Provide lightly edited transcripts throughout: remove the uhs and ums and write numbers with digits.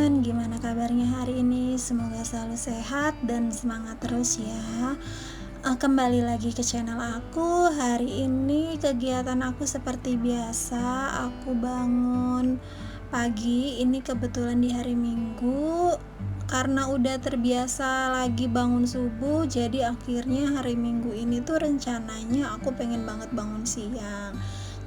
teman-teman, gimana kabarnya hari ini? Semoga selalu sehat dan semangat terus ya. Kembali lagi ke channel aku. Hari ini kegiatan aku seperti biasa. Aku bangun pagi, ini kebetulan di hari Minggu. Karena udah terbiasa lagi bangun subuh, jadi akhirnya hari Minggu ini tuh rencananya aku pengen banget bangun siang,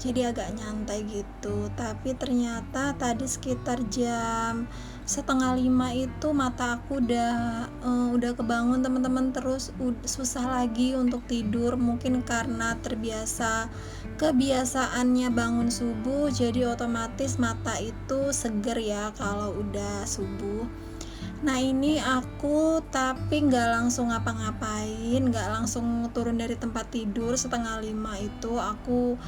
jadi agak nyantai gitu. Tapi ternyata tadi sekitar jam setengah 5 itu mata aku udah kebangun teman-teman, terus susah lagi untuk tidur, mungkin karena kebiasaannya bangun subuh, jadi otomatis mata itu seger ya kalau udah subuh. Nah ini aku tapi nggak langsung ngapa-ngapain, nggak langsung turun dari tempat tidur. Setengah 5 itu aku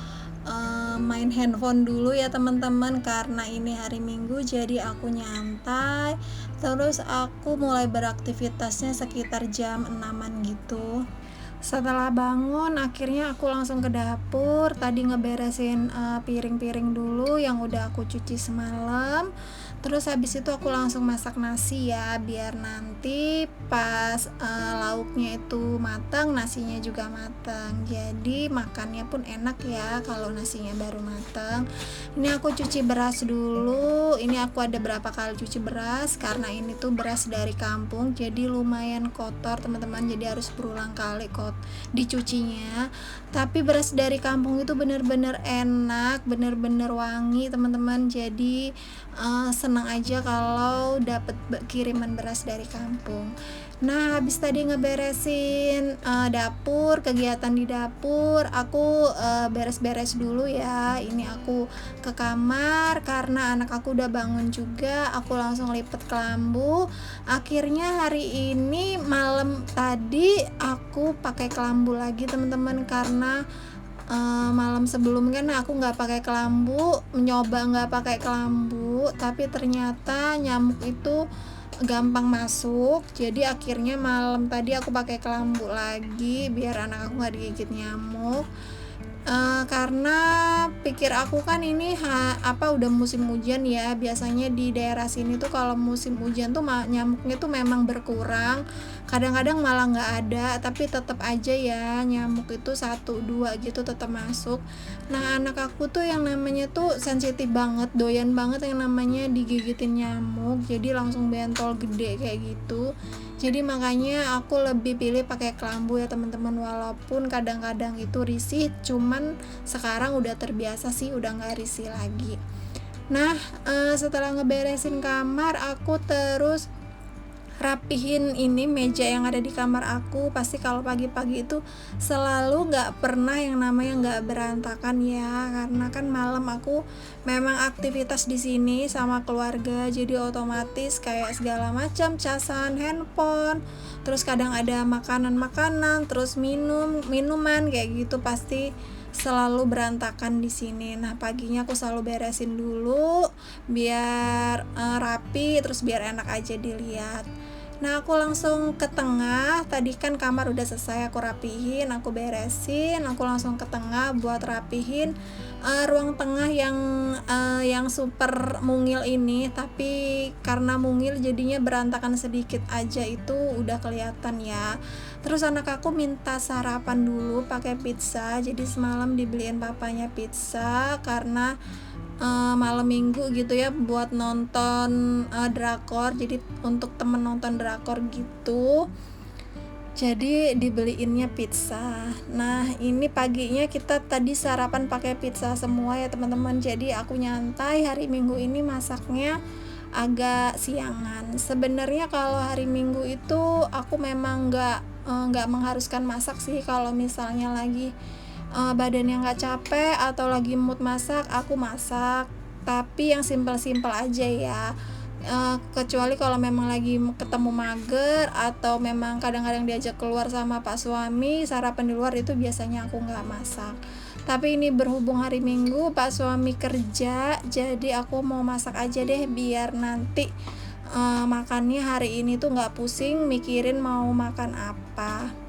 main handphone dulu ya teman-teman, karena ini hari Minggu jadi aku nyantai. Terus aku mulai beraktivitasnya sekitar jam 6-an gitu. Setelah bangun akhirnya aku langsung ke dapur, tadi ngeberesin piring-piring dulu yang udah aku cuci semalam. Terus habis itu aku langsung masak nasi ya, biar nanti pas lauknya itu matang, nasinya juga matang. Jadi makannya pun enak ya kalau nasinya baru matang. Ini aku cuci beras dulu. Ini aku ada berapa kali cuci beras karena ini tuh beras dari kampung, jadi lumayan kotor teman-teman. Jadi harus berulang kali dicucinya. Tapi beras dari kampung itu bener-bener enak, bener-bener wangi teman-teman. Jadi senang aja kalau dapat kiriman beras dari kampung. Nah habis tadi ngeberesin dapur, kegiatan di dapur, aku beres-beres dulu ya. Ini aku ke kamar karena anak aku udah bangun juga. Aku langsung lipet kelambu. Akhirnya hari ini malam tadi aku pakai kelambu lagi teman-teman, karena malam sebelumnya kan aku nggak pakai kelambu, mencoba nggak pakai kelambu, tapi ternyata nyamuk itu gampang masuk. Jadi akhirnya malam tadi aku pakai kelambu lagi biar anak aku nggak digigit nyamuk. Karena pikir aku kan ini udah musim hujan ya, biasanya di daerah sini tuh kalau musim hujan tuh nyamuknya tuh memang berkurang, kadang-kadang malah nggak ada, tapi tetap aja ya nyamuk itu 1-2 gitu tetap masuk. Nah anak aku tuh yang namanya tuh sensitif banget, doyan banget yang namanya digigitin nyamuk, jadi langsung bentol gede kayak gitu. Jadi makanya aku lebih pilih pakai kelambu ya teman-teman, walaupun kadang-kadang itu risih, cuman sekarang udah terbiasa sih, udah nggak risih lagi. Nah setelah ngeberesin kamar, aku terus rapihin ini meja yang ada di kamar aku. Pasti kalau pagi-pagi itu selalu nggak pernah yang namanya nggak berantakan ya, karena kan malam aku memang aktivitas di sini sama keluarga, jadi otomatis kayak segala macam casan handphone, terus kadang ada makanan-makanan, terus minuman kayak gitu, pasti selalu berantakan di sini. Nah paginya aku selalu beresin dulu biar rapi, terus biar enak aja dilihat. Nah aku langsung ke tengah, tadi kan kamar udah selesai aku rapihin, aku beresin, aku langsung ke tengah buat rapihin ruang tengah yang super mungil ini. Tapi karena mungil jadinya berantakan sedikit aja, itu udah kelihatan ya. Terus anak aku minta sarapan dulu pakai pizza, jadi semalam dibeliin papanya pizza karena malam minggu gitu ya buat nonton drakor, jadi untuk temen nonton drakor gitu, jadi dibeliinnya pizza. Nah ini paginya kita tadi sarapan pakai pizza semua ya teman-teman, jadi aku nyantai hari Minggu ini masaknya agak siangan. Sebenarnya kalau hari Minggu itu aku memang nggak mengharuskan masak sih. Kalau misalnya lagi badannya nggak capek atau lagi mood masak, aku masak, tapi yang simpel-simpel aja ya. Kecuali kalau memang lagi ketemu mager atau memang kadang-kadang diajak keluar sama pak suami sarapan di luar, itu biasanya aku nggak masak. Tapi ini berhubung hari Minggu pak suami kerja, jadi aku mau masak aja deh biar nanti makannya hari ini tuh nggak pusing mikirin mau makan apa.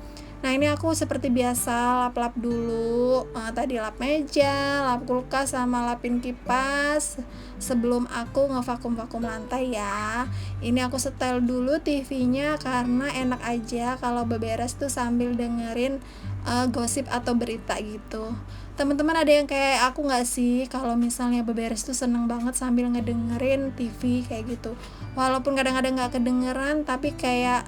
Nah ini aku seperti biasa lap-lap dulu, tadi lap meja, lap kulkas, sama lapin kipas sebelum aku ngevakum-vakum lantai ya. Ini aku setel dulu TV-nya karena enak aja kalau beberes tuh sambil dengerin gosip atau berita gitu. Teman-teman ada yang kayak aku nggak sih, kalau misalnya beberes tuh seneng banget sambil ngedengerin TV kayak gitu. Walaupun kadang-kadang nggak kedengeran, tapi kayak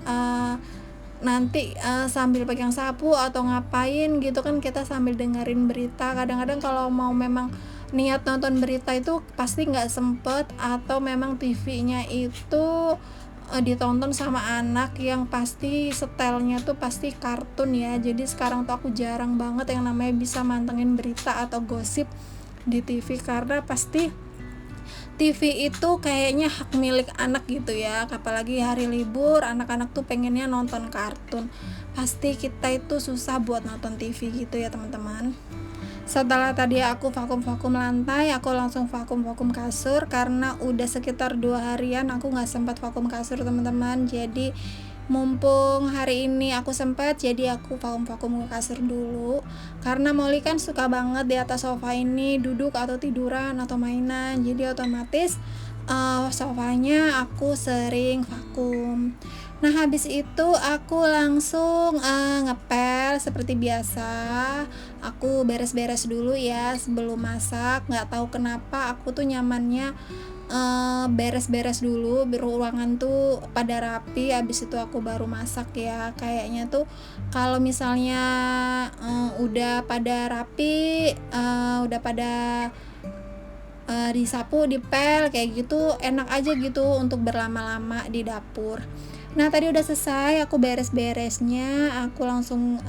nanti sambil pegang sapu atau ngapain gitu kan kita sambil dengerin berita. Kadang-kadang kalau mau memang niat nonton berita itu pasti nggak sempet, atau memang TV-nya itu ditonton sama anak yang pasti setelnya tuh pasti kartun ya. Jadi sekarang tuh aku jarang banget yang namanya bisa mantengin berita atau gosip di TV, karena pasti TV itu kayaknya hak milik anak gitu ya, apalagi hari libur anak-anak tuh pengennya nonton kartun, pasti kita itu susah buat nonton TV gitu ya teman-teman. Setelah tadi aku vakum-vakum lantai, aku langsung vakum-vakum kasur karena udah sekitar 2 harian aku nggak sempat vakum kasur teman-teman. Jadi mumpung hari ini aku sempat, jadi aku vakum-vakum kasur dulu, karena Molly kan suka banget di atas sofa ini duduk atau tiduran atau mainan, jadi otomatis sofanya aku sering vakum. Nah habis itu aku langsung ngepel seperti biasa. Aku beres-beres dulu ya sebelum masak. Nggak tahu kenapa aku tuh nyamannya beres-beres dulu, ruangan tuh pada rapi, abis itu aku baru masak ya. Kayaknya tuh kalau misalnya udah pada rapi, udah pada disapu, dipel kayak gitu, enak aja gitu untuk berlama-lama di dapur. Nah tadi udah selesai aku beres-beresnya, aku langsung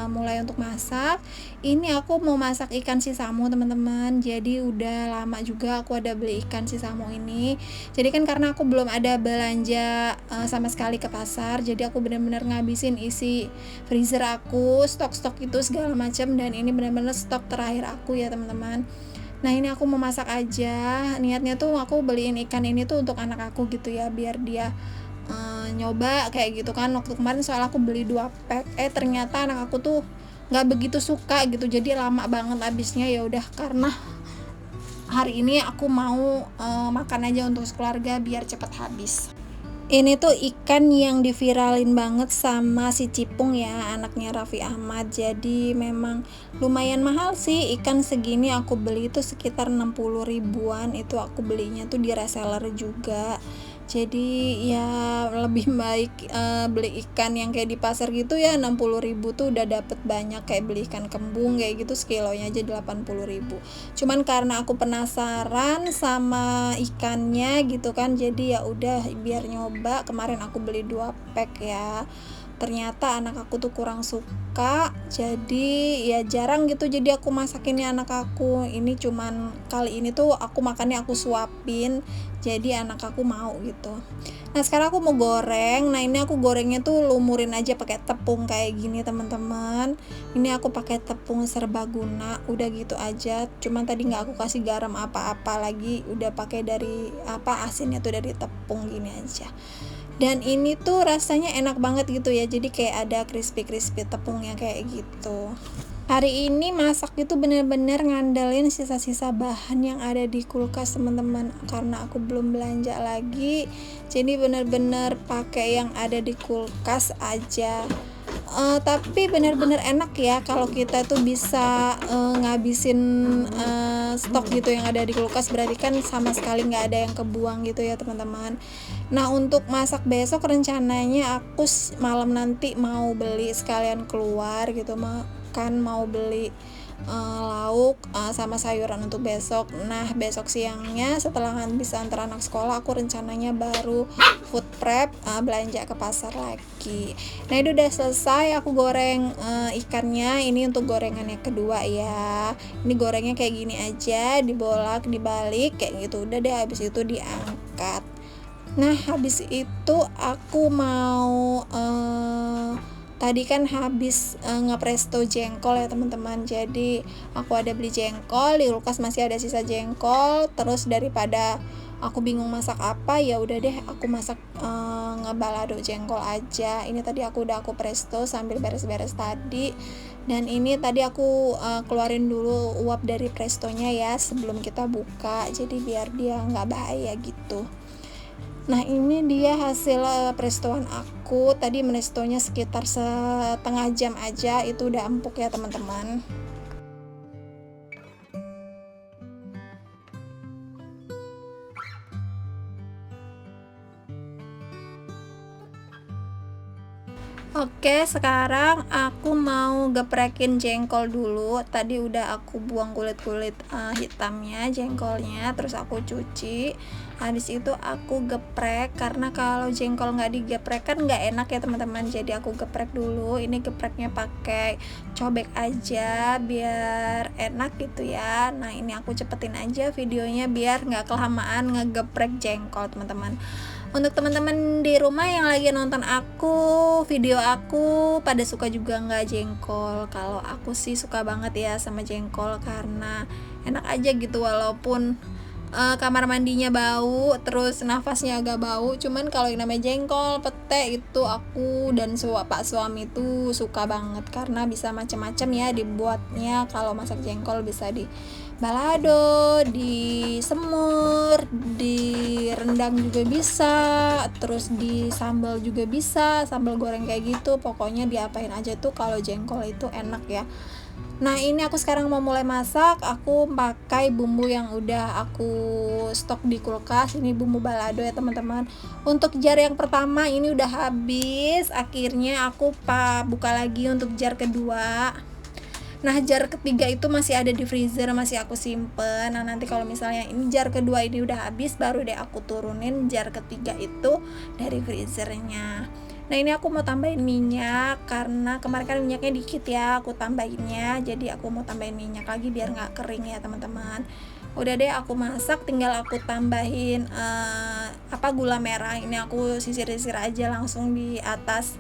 mulai untuk masak. Ini aku mau masak ikan sisamu teman-teman, jadi udah lama juga aku ada beli ikan sisamu ini. Jadi kan karena aku belum ada belanja sama sekali ke pasar, jadi aku benar-benar ngabisin isi freezer aku, stok-stok itu segala macam, dan ini benar-benar stok terakhir aku ya teman-teman. Nah ini aku mau masak aja, niatnya tuh aku beliin ikan ini tuh untuk anak aku gitu ya, biar dia nyoba kayak gitu kan. Waktu kemarin soal aku beli 2 pack, ternyata anak aku tuh nggak begitu suka gitu, jadi lama banget habisnya. Ya udah, karena hari ini aku mau makan aja untuk keluarga biar cepat habis. Ini tuh ikan yang diviralin banget sama si Cipung ya, anaknya Raffi Ahmad. Jadi memang lumayan mahal sih, ikan segini aku beli itu sekitar 60 ribuan. Itu aku belinya tuh di reseller juga. Jadi ya lebih baik beli ikan yang kayak di pasar gitu ya, 60 ribu tuh udah dapet banyak. Kayak beli ikan kembung kayak gitu sekilonya aja 80 ribu. Cuman karena aku penasaran sama ikannya gitu kan, jadi ya udah biar nyoba. Kemarin aku beli 2 pack ya, ternyata anak aku tuh kurang suka, jadi ya jarang gitu jadi aku masakinnya anak aku. Ini cuman kali ini tuh aku makannya aku suapin, jadi anak aku mau gitu. Nah sekarang aku mau goreng. Nah ini aku gorengnya tuh lumurin aja pakai tepung kayak gini teman-teman. Ini aku pakai tepung serbaguna, udah gitu aja. Cuman tadi nggak aku kasih garam apa-apa lagi, udah pakai dari asinnya tuh dari tepung gini aja. Dan ini tuh rasanya enak banget gitu ya, jadi kayak ada crispy tepungnya kayak gitu. Hari ini masak itu bener-bener ngandelin sisa-sisa bahan yang ada di kulkas teman-teman, karena aku belum belanja lagi, jadi bener-bener pakai yang ada di kulkas aja. Tapi bener-bener enak ya kalau kita tuh bisa ngabisin stok gitu yang ada di kulkas, berarti kan sama sekali nggak ada yang kebuang gitu ya teman-teman. Nah untuk masak besok rencananya aku malam nanti mau beli sekalian keluar gitu, mau beli lauk sama sayuran untuk besok. Nah besok siangnya setelah bisa antar anak sekolah, aku rencananya baru food prep, belanja ke pasar lagi. Nah itu udah selesai aku goreng ikannya. Ini untuk gorengannya kedua ya. Ini gorengnya kayak gini aja, dibolak dibalik kayak gitu, udah deh, habis itu diangkat. Nah habis itu aku mau tadi kan habis ngepresto jengkol ya teman-teman. Jadi aku ada beli jengkol, di kulkas masih ada sisa jengkol. Terus daripada aku bingung masak apa, ya udah deh aku masak ngebalado jengkol aja. Ini tadi aku presto sambil beres-beres tadi. Dan ini tadi aku keluarin dulu uap dari prestonya ya sebelum kita buka, jadi biar dia nggak bahaya gitu. Nah ini dia hasil prestoan aku. Tadi menestonya sekitar setengah jam aja, itu udah empuk ya teman-teman. Oke, sekarang aku mau geprekin jengkol dulu. Tadi udah aku buang kulit-kulit hitamnya jengkolnya, terus aku cuci. Habis itu aku geprek, karena kalau jengkol nggak digeprek kan nggak enak ya teman-teman. Jadi aku geprek dulu. Ini gepreknya pakai cobek aja biar enak gitu ya. Nah ini aku cepetin aja videonya biar nggak kelamaan ngegeprek jengkol teman-teman. Untuk teman-teman di rumah yang lagi nonton video aku pada suka juga nggak jengkol? Kalau aku sih suka banget ya sama jengkol, karena enak aja gitu, walaupun kamar mandinya bau, terus nafasnya agak bau. Cuman kalau yang namanya jengkol, pete itu aku dan pak suami itu suka banget, karena bisa macam-macam ya dibuatnya. Kalau masak jengkol bisa di balado, di semur, di rendang juga bisa, terus di sambal juga bisa, sambal goreng kayak gitu. Pokoknya diapain aja tuh kalau jengkol itu enak ya. Nah ini aku sekarang mau mulai masak. Aku pakai bumbu yang udah aku stok di kulkas. Ini bumbu balado ya teman-teman. Untuk jar yang pertama ini udah habis. Akhirnya aku buka lagi untuk jar kedua. Nah jar ketiga itu masih ada di freezer, masih aku simpen. Nah nanti kalau misalnya ini jar kedua ini udah habis, baru deh aku turunin jar ketiga itu dari freezernya. Nah ini aku mau tambahin minyak, karena kemarin kan minyaknya dikit ya, aku tambahinnya. Jadi aku mau tambahin minyak lagi biar nggak kering ya teman-teman. Udah deh aku masak, tinggal aku tambahin gula merah. Ini aku sisir-sisir aja langsung di atas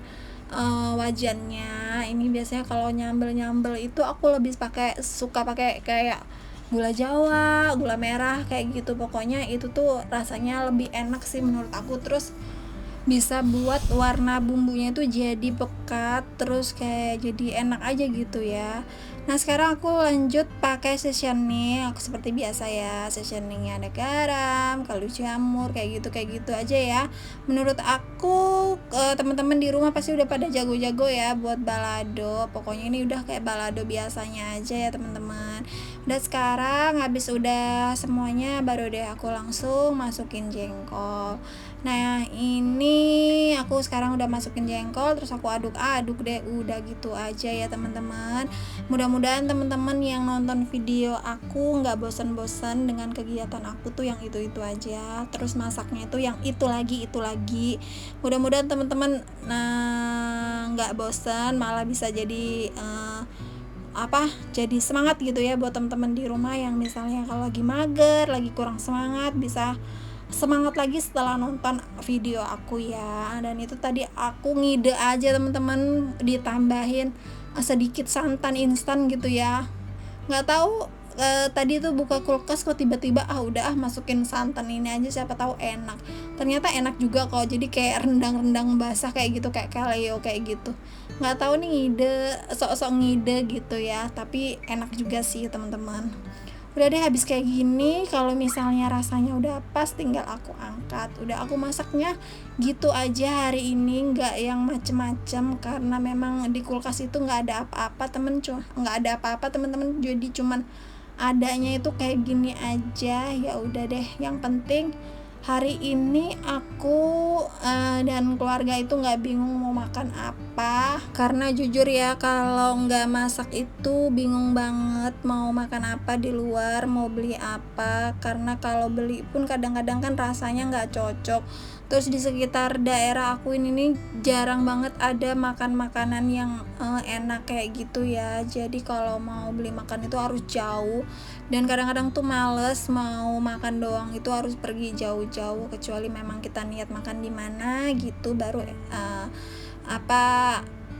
wajannya. Ini biasanya kalau nyambel itu aku lebih suka pakai kayak gula jawa, gula merah kayak gitu. Pokoknya itu tuh rasanya lebih enak sih menurut aku. Terus bisa buat warna bumbunya itu jadi pekat, terus kayak jadi enak aja gitu ya. Nah sekarang aku lanjut pakai seasoning. Aku seperti biasa ya, seasoningnya ada garam, kaldu jamur, kayak gitu aja ya. Menurut aku teman-teman di rumah pasti udah pada jago-jago ya buat balado. Pokoknya ini udah kayak balado biasanya aja ya teman-teman. Udah sekarang habis udah semuanya, baru deh aku langsung masukin jengkol. Nah ini aku sekarang udah masukin jengkol, terus aku aduk-aduk deh. Udah gitu aja ya teman-teman. Mudah-mudahan teman-teman yang nonton video aku nggak bosan-bosan dengan kegiatan aku tuh yang itu itu aja, terus masaknya itu yang itu lagi. Mudah-mudahan teman-teman nggak bosan, malah bisa jadi jadi semangat gitu ya buat teman-teman di rumah yang misalnya kalau lagi mager, lagi kurang semangat, bisa semangat lagi setelah nonton video aku ya. Dan itu tadi aku ngide aja teman-teman, ditambahin sedikit santan instan gitu ya. Nggak tahu tadi tuh buka kulkas kok tiba-tiba udah masukin santan ini aja, siapa tahu enak. Ternyata enak juga kok, jadi kayak rendang basah kayak gitu, kayak kaleo kayak gitu. Nggak tahu nih ngide, sok-sok ngide gitu ya, tapi enak juga sih teman-teman. Udah deh habis kayak gini, kalau misalnya rasanya udah pas tinggal aku angkat. Udah aku masaknya gitu aja hari ini, nggak yang macem-macem, karena memang di kulkas itu nggak ada apa-apa teman-teman, jadi cuman adanya itu kayak gini aja. Ya udah deh, yang penting hari ini aku dan keluarga itu nggak bingung mau makan apa, karena jujur ya kalau nggak masak itu bingung banget mau makan apa di luar, mau beli apa, karena kalau beli pun kadang-kadang kan rasanya nggak cocok. Terus di sekitar daerah aku ini nih jarang banget ada makan makanan yang enak kayak gitu ya. Jadi kalau mau beli makan itu harus jauh, dan kadang-kadang tuh males mau makan doang, itu harus pergi jauh-jauh, kecuali memang kita niat makan di mana gitu, baru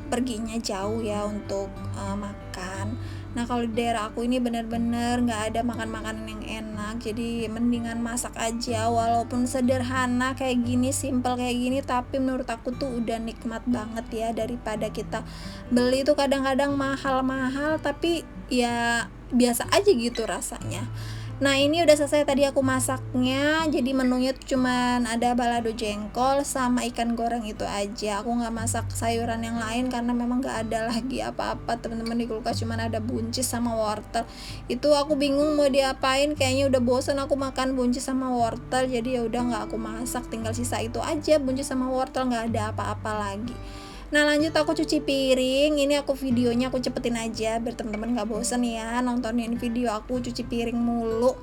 perginya jauh ya untuk makan. Nah kalau di daerah aku ini bener-bener nggak ada makan makanan yang enak, jadi mendingan masak aja, walaupun sederhana kayak gini, simple kayak gini, tapi menurut aku tuh udah nikmat banget ya, daripada kita beli tuh kadang-kadang mahal-mahal tapi ya biasa aja gitu rasanya. Nah ini udah selesai tadi aku masaknya, jadi menunya tuh cuman ada balado jengkol sama ikan goreng itu aja. Aku nggak masak sayuran yang lain karena memang nggak ada lagi apa-apa teman-teman, di kulkas cuman ada buncis sama wortel. Itu aku bingung mau diapain, kayaknya udah bosan aku makan buncis sama wortel, jadi ya udah nggak aku masak, tinggal sisa itu aja buncis sama wortel, nggak ada apa-apa lagi. Nah lanjut aku cuci piring, ini aku videonya aku cepetin aja biar teman-teman nggak bosen ya nontonin video aku cuci piring mulu.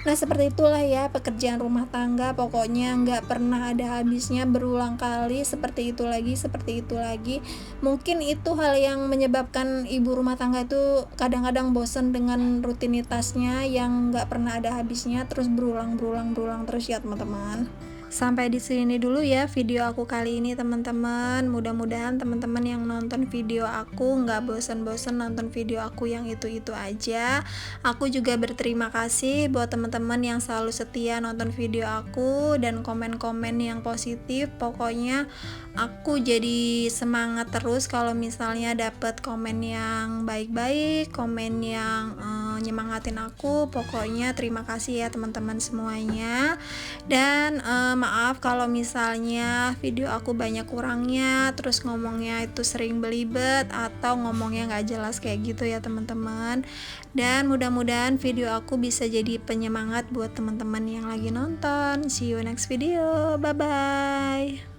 Nah seperti itulah ya pekerjaan rumah tangga, pokoknya nggak pernah ada habisnya, berulang kali seperti itu lagi, seperti itu lagi. Mungkin itu hal yang menyebabkan ibu rumah tangga itu kadang-kadang bosen dengan rutinitasnya yang nggak pernah ada habisnya, terus berulang terus ya teman-teman. Sampai di sini dulu ya video aku kali ini teman-teman. Mudah-mudahan teman-teman yang nonton video aku nggak bosan-bosan nonton video aku yang itu-itu aja. Aku juga berterima kasih buat teman-teman yang selalu setia nonton video aku dan komen-komen yang positif. Pokoknya aku jadi semangat terus kalau misalnya dapat komen yang baik-baik, komen yang nyemangatin aku. Pokoknya terima kasih ya teman-teman semuanya. Dan maaf kalau misalnya video aku banyak kurangnya, terus ngomongnya itu sering belibet atau ngomongnya nggak jelas kayak gitu ya teman-teman. Dan mudah-mudahan video aku bisa jadi penyemangat buat teman-teman yang lagi nonton. See you next video, bye bye.